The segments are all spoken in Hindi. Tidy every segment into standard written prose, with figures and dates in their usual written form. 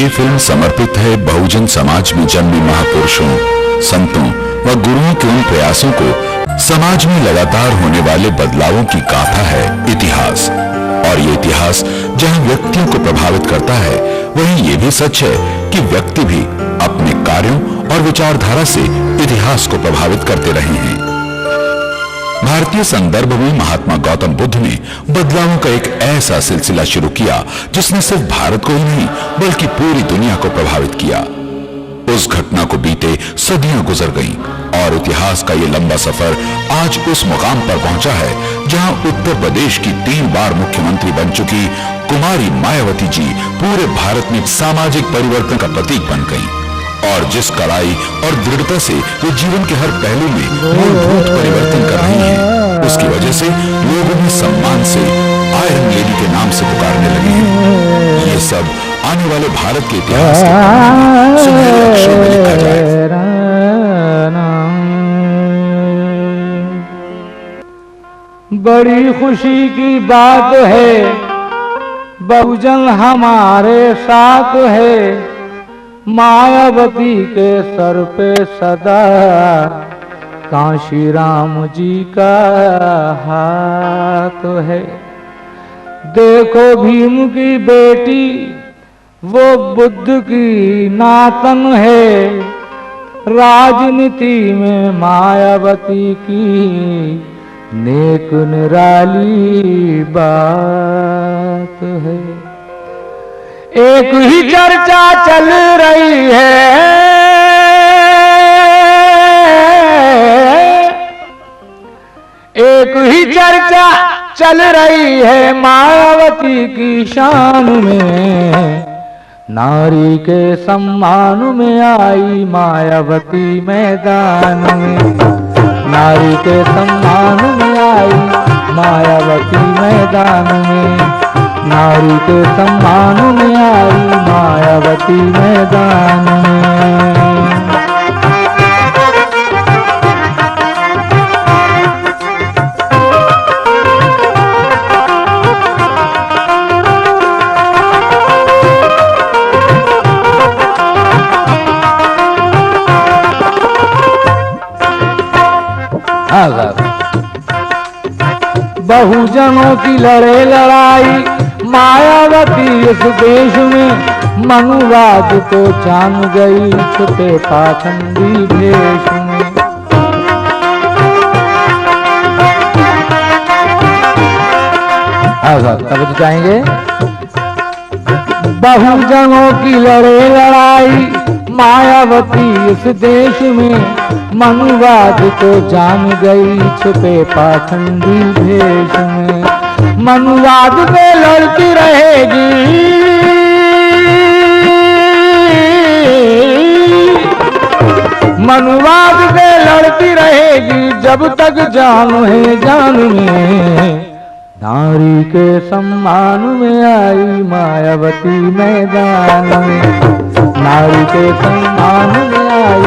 ये फिल्म समर्पित है बहुजन समाज में जन्मे महापुरुषों, संतों व गुरुओं के उन प्रयासों को। समाज में लगातार होने वाले बदलावों की गाथा है इतिहास, और ये इतिहास जहां व्यक्तियों को प्रभावित करता है, वहीं ये भी सच है कि व्यक्ति भी अपने कार्यों और विचारधारा से इतिहास को प्रभावित करते रहे हैं। भारतीय संदर्भ में महात्मा गौतम बुद्ध ने बदलावों का एक ऐसा सिलसिला शुरू किया जिसने सिर्फ भारत को ही नहीं बल्कि पूरी दुनिया को प्रभावित किया। उस घटना को बीते सदियां गुजर गईं और इतिहास का ये लंबा सफर आज उस मुकाम पर पहुंचा है जहां उत्तर प्रदेश की 3 बार मुख्यमंत्री बन चुकी कुमारी मायावती जी पूरे भारत में सामाजिक परिवर्तन का प्रतीक बन गईं। और जिस कड़ाई और दृढ़ता से वो जीवन के हर पहलू में मूलभूत परिवर्तन कर रही हैं, उसकी वजह से लोग उन्हें सम्मान से आयरन लेडी के नाम से पुकारने लगे हैं। ये सब आने वाले भारत के इतिहास के सुनहरे अक्षरों में लिखा जाए। बड़ी खुशी की बात है, बहुजन हमारे साथ है। मायावती के सर पे सदा काशी राम जी का हाथ है। देखो भीम की बेटी वो बुद्ध की नातन है। राजनीति में मायावती की नेक निराली बात है। एक ही चर्चा चल रही है, एक ही चर्चा चल रही है मायावती की शान में। नारी के सम्मान में आई मायावती मैदान में। नारी के सम्मान में आई मायावती मैदान में। नारी के सम्मान में आई मायावती मैदान में। बहुजनों की लड़े लड़ाई मायावती इस देश में। मनुवाद को जान गई छुपे पाखंडी भेष में। तब जाएंगे। बहुजनों की लड़े लड़ाई मायावती इस देश में। मनुवाद को जान गई छुपे पाखंडी भेष में। मनुवाद पे लड़ती रहेगी, मनुवाद पे लड़ती रहेगी जब तक जान है जान में। नारी के सम्मान में आई मायावती मैदान में। नारी के सम्मान में आई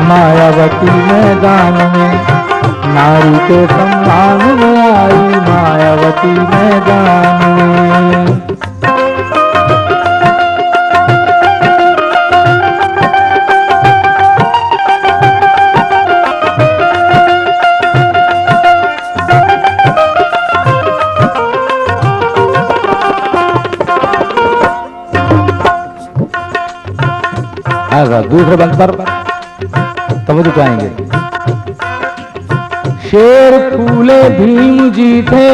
मायावती मैदान में। नारी के सम्मान में आई मायावती मैदान में। दूसरे बंद पर तवज्जो चाहेंगे। शेर फूले भीम जी थे,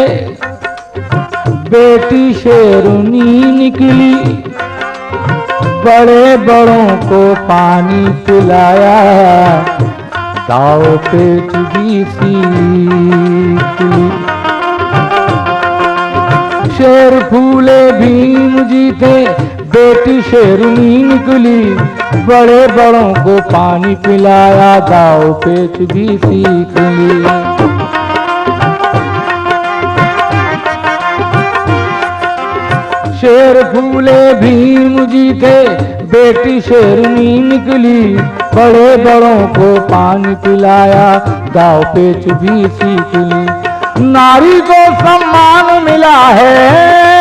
बेटी शेरनी निकली। बड़े बड़ों को पानी पिलाया, दाव पेच भी सीखली। शेर फूले भीम जी थे, बेटी शेरनी निकली। बड़े बड़ों को पानी पिलाया, दाव पेच भी सीख ली। शेर फूले भीम जी थे, बेटी शेरनी निकली। बड़े बड़ों को पानी पिलाया, दाव पेच भी सीख ली। नारी को सम्मान मिला है,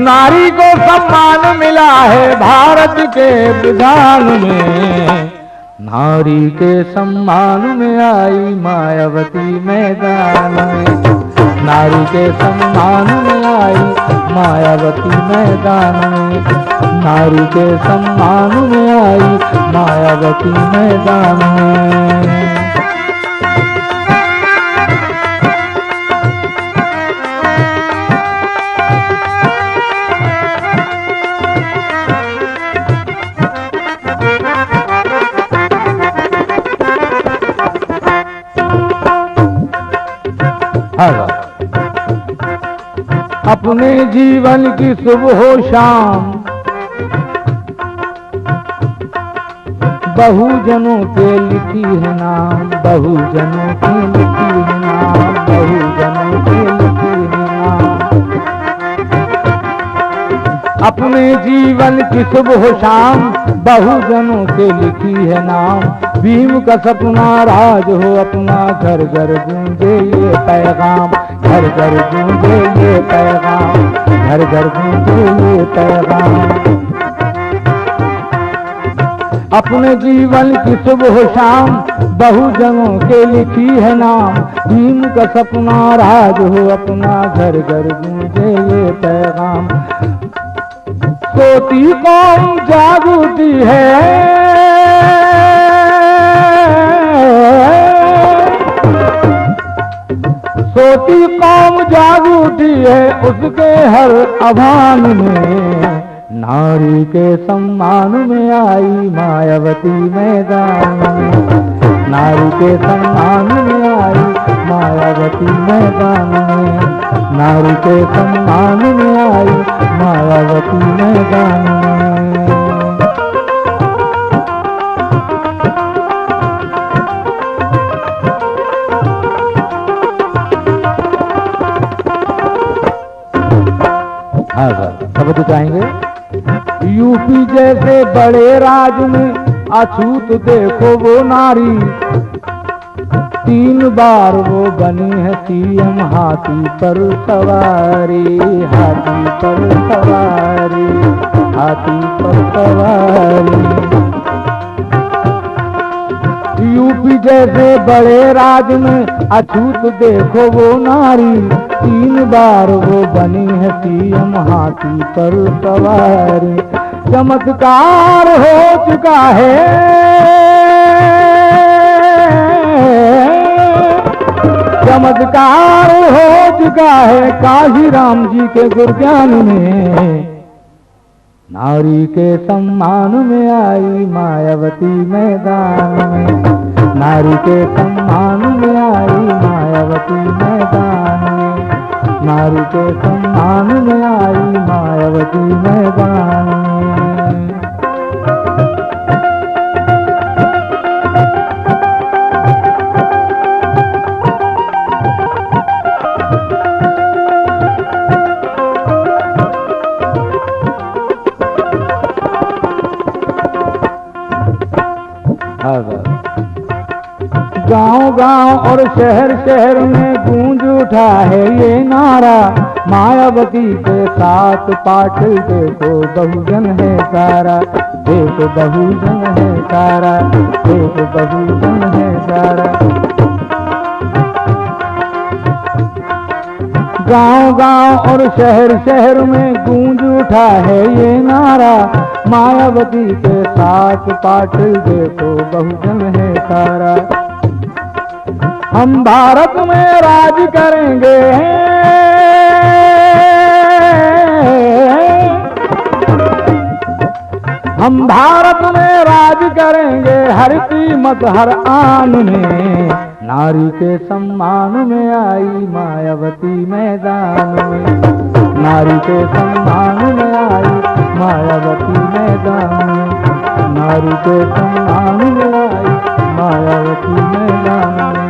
नारी को सम्मान मिला है भारत के विधान में, नारी के सम्मान में आई मायावती मैदान में, नारी के सम्मान में आई मायावती मैदान में, नारी के सम्मान में आई मायावती मैदान में। अपने जीवन की सुबह हो शाम बहुजनों के लिखी है नाम, बहुजनों के लिखी है नाम, बहुजनों के लिखी है नाम। अपने जीवन की सुबह हो शाम बहुजनों के लिखी है नाम। भीम का सपना राज हो अपना, घर घर गूंजे ये पैगाम, घर घर गूंजे ये पैगाम, घर घर गूंजे ये पैगाम। अपने जीवन की सुबह शाम बहुजनों के लिखी है नाम। भीम का सपना राज हो अपना, घर घर गूंजे ये पैगाम। सोती कौम जागती है, सोती कौम जाग उठी है उसके हर आह्वान में, नारी के सम्मान में आई मायावती मैदान में, नारी के सम्मान में आई मायावती मैदान में, नारी के सम्मान में आई मायावती मैदान में। हाँ सर, समझ चाहेंगे। यूपी जैसे बड़े राज्य में अछूत देखो वो नारी, 3 बार वो बनी है सीएम, हाथी पर सवारी, हाथी पर सवारी, हाथी पर सवारी। यूपी जैसे बड़े राज्य में अछूत देखो वो नारी, 3 बार वो बनी है सीएम, हाथी पर सवारी। चमत्कार हो चुका है, चमत्कार हो चुका है काशी राम जी के गुरज्ञान में, नारी के सम्मान में आई मायावती मैदान में, नारी के सम्मान में आई मायावती मैदान में, नारी के सम्मान में आई मायावती मैदान में। गांव-गांव और शहर-शहर में गूंज उठा है ये नारा, मायावती के साथ पाटिल देखो बहुजन है सारा, देखो बहुजन है सारा, देखो बहुजन है सारा। गांव-गांव और शहर-शहर में गूंज उठा है ये नारा, मायावती के साथ पाटिल देखो बहुजन है सारा। हम भारत में राज करेंगे, हम भारत में राज करेंगे हर कीमत हर आन में, नारी के सम्मान में आई मायावती मैदान में, नारी के सम्मान में आई मायावती मैदान में, नारी के सम्मान में आई मायावती मैदान में।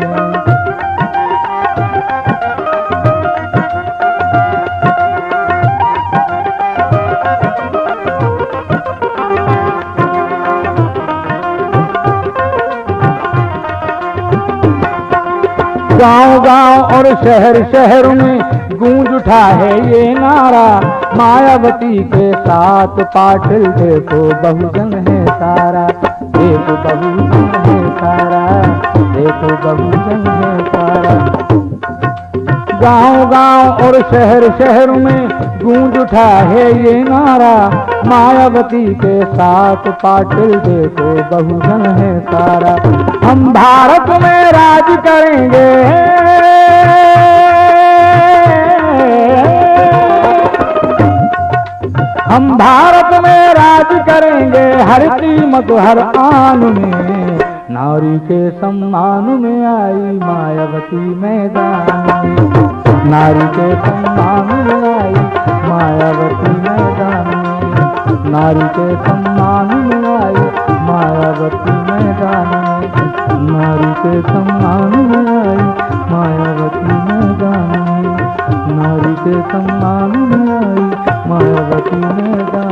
गांव-गांव और शहर-शहर में गूंज उठा है ये नारा, मायावती के साथ पाटिल देखो बहुजन है सारा, देखो बहुजन है सारा, देखो बहुजन है सारा। गांव गांव और शहर शहर में गूंज उठा है ये नारा, मायावती के साथ पाटिल देखो बहुजन है सारा। हम भारत में राज करेंगे, हम भारत में राज करेंगे, हर कीमत हर आन में, नारी के सम्मान में आई मायावती मैदान में, नारी के सम्मान में आई मायावती मैदान में, नारी के सम्मान में आई मायावती मैदान में, नारी के सम्मान में आई मायावती मैदान में, नारी के सम्मान में आई मायावती मैदान।